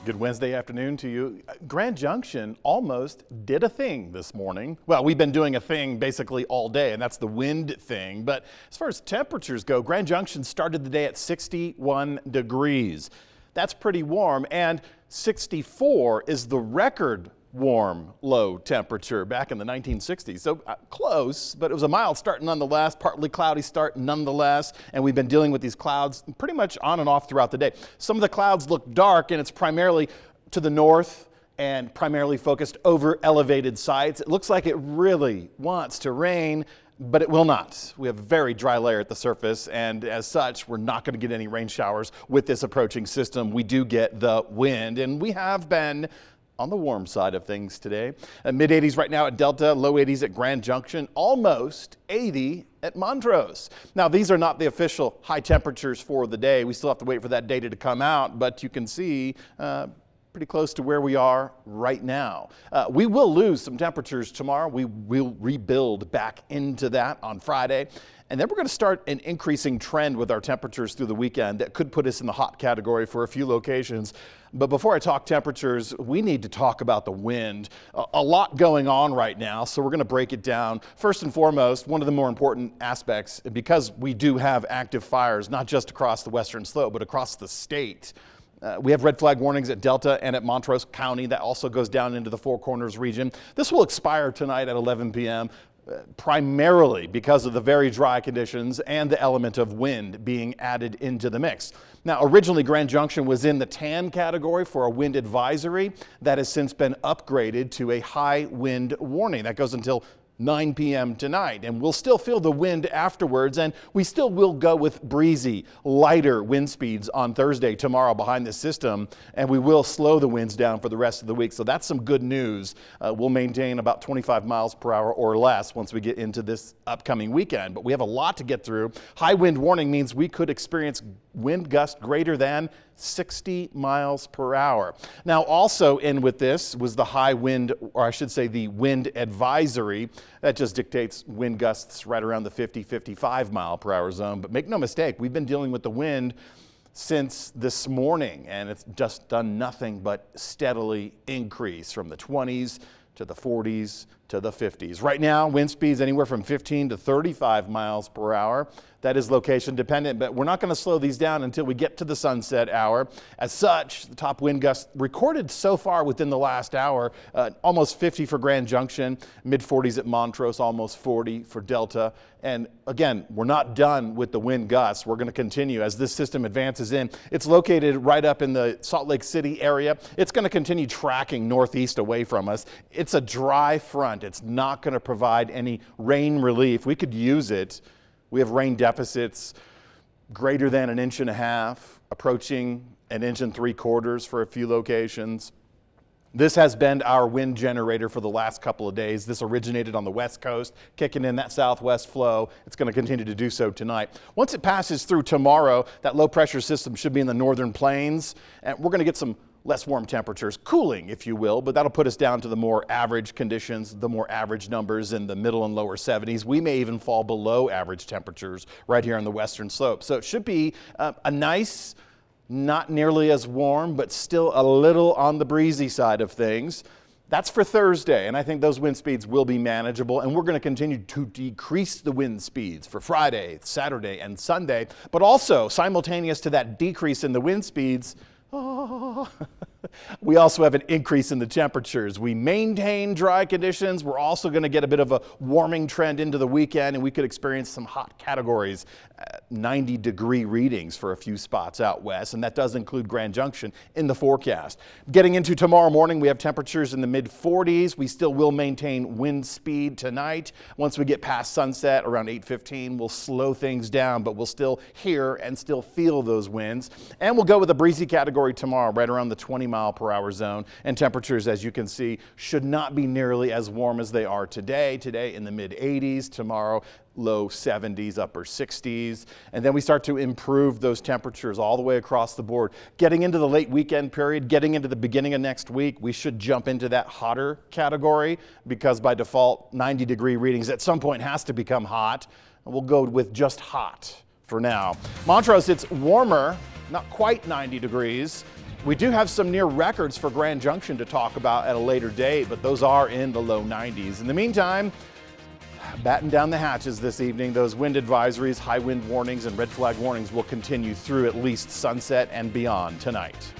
Good Wednesday afternoon to you. Grand Junction almost did a thing this morning. Well, we've been doing a thing basically all day, and that's the wind thing. But as far as temperatures go, Grand Junction started the day at 61 degrees. That's pretty warm, and 64 is the record warm low temperature back in the 1960s. So close, but it was a mild start nonetheless, partly cloudy start nonetheless, and we've been dealing with these clouds pretty much on and off throughout the day. Some of the clouds look dark, and it's primarily to the north and primarily focused over elevated sites. It looks like it really wants to rain, but it will not. We have a very dry layer at the surface, and as such, we're not going to get any rain showers with this approaching system. We do get the wind, and we have been on the warm side of things today. Mid 80s right now at Delta, low 80s at Grand Junction, almost 80 at Montrose. Now, these are not the official high temperatures for the day. We still have to wait for that data to come out, but you can see pretty close to where we are right now. We will lose some temperatures tomorrow. We will rebuild back into that on Friday. And then we're going to start an increasing trend with our temperatures through the weekend that could put us in the hot category for a few locations. But before I talk temperatures, we need to talk about the wind. A lot going on right now, so we're going to break it down. First and foremost, one of the more important aspects, because we do have active fires, not just across the western slope, but across the state. We have red flag warnings at Delta and at Montrose County. That also goes down into the Four Corners region. This will expire tonight at 11 p.m. Primarily because of the very dry conditions and the element of wind being added into the mix. Now, originally Grand Junction was in the tan category for a wind advisory. That has since been upgraded to a high wind warning. That goes until 9 p.m. tonight, and we'll still feel the wind afterwards, and we still will go with breezy, lighter wind speeds on Thursday, tomorrow, behind this system, and we will slow the winds down for the rest of the week. So that's some good news. We'll maintain about 25 miles per hour or less once we get into this upcoming weekend, but we have a lot to get through. High wind warning means we could experience wind gusts greater than 60 miles per hour. Now, also in with this was the high wind, or I should say the wind advisory. That just dictates wind gusts right around the 50-55 mile per hour zone. But make no mistake, we've been dealing with the wind since this morning, and it's just done nothing but steadily increase from the 20s to the 40s to the 50s. Right now, wind speeds anywhere from 15 to 35 miles per hour. That is location dependent, but we're not going to slow these down until we get to the sunset hour. As such, the top wind gusts recorded so far within the last hour, almost 50 for Grand Junction, mid 40s at Montrose, almost 40 for Delta. And again, we're not done with the wind gusts. We're going to continue as this system advances in. It's located right up in the Salt Lake City area. It's going to continue tracking northeast away from us. It's a dry front. It's not going to provide any rain relief. We could use it. We have rain deficits greater than 1.5 inches, approaching 1.75 inches for a few locations. This has been our wind generator for the last couple of days. This originated on the west coast, kicking in that southwest flow. It's going to continue to do so tonight. Once it passes through tomorrow, that low pressure system should be in the northern plains, and we're going to get some less warm temperatures, cooling, if you will, but that'll put us down to the more average conditions, the more average numbers in the middle and lower 70s. We may even fall below average temperatures right here on the western slope. So it should be a nice, not nearly as warm, but still a little on the breezy side of things. That's for Thursday, and I think those wind speeds will be manageable, and we're going to continue to decrease the wind speeds for Friday, Saturday, and Sunday, but also simultaneous to that decrease in the wind speeds, we also have an increase in the temperatures. We maintain dry conditions. We're also going to get a bit of a warming trend into the weekend, and we could experience some hot categories, 90-degree readings for a few spots out west, and that does include Grand Junction in the forecast. Getting into tomorrow morning, we have temperatures in the mid-40s. We still will maintain wind speed tonight. Once we get past sunset around 8:15, we'll slow things down, but we'll still hear and still feel those winds. And we'll go with a breezy category tomorrow, right around the 20-mile-per-hour zone. And temperatures, as you can see, should not be nearly as warm as they are today. Today in the mid-80s, tomorrow low 70s, upper 60s. And then we start to improve those temperatures all the way across the board. Getting into the late weekend period, getting into the beginning of next week, we should jump into that hotter category because by default, 90-degree readings at some point has to become hot. We'll go with just hot for now. Montrose, it's warmer, not quite 90 degrees. We do have some near records for Grand Junction to talk about at a later date, but those are in the low 90s. In the meantime, batten down the hatches this evening. Those wind advisories, high wind warnings, and red flag warnings will continue through at least sunset and beyond tonight.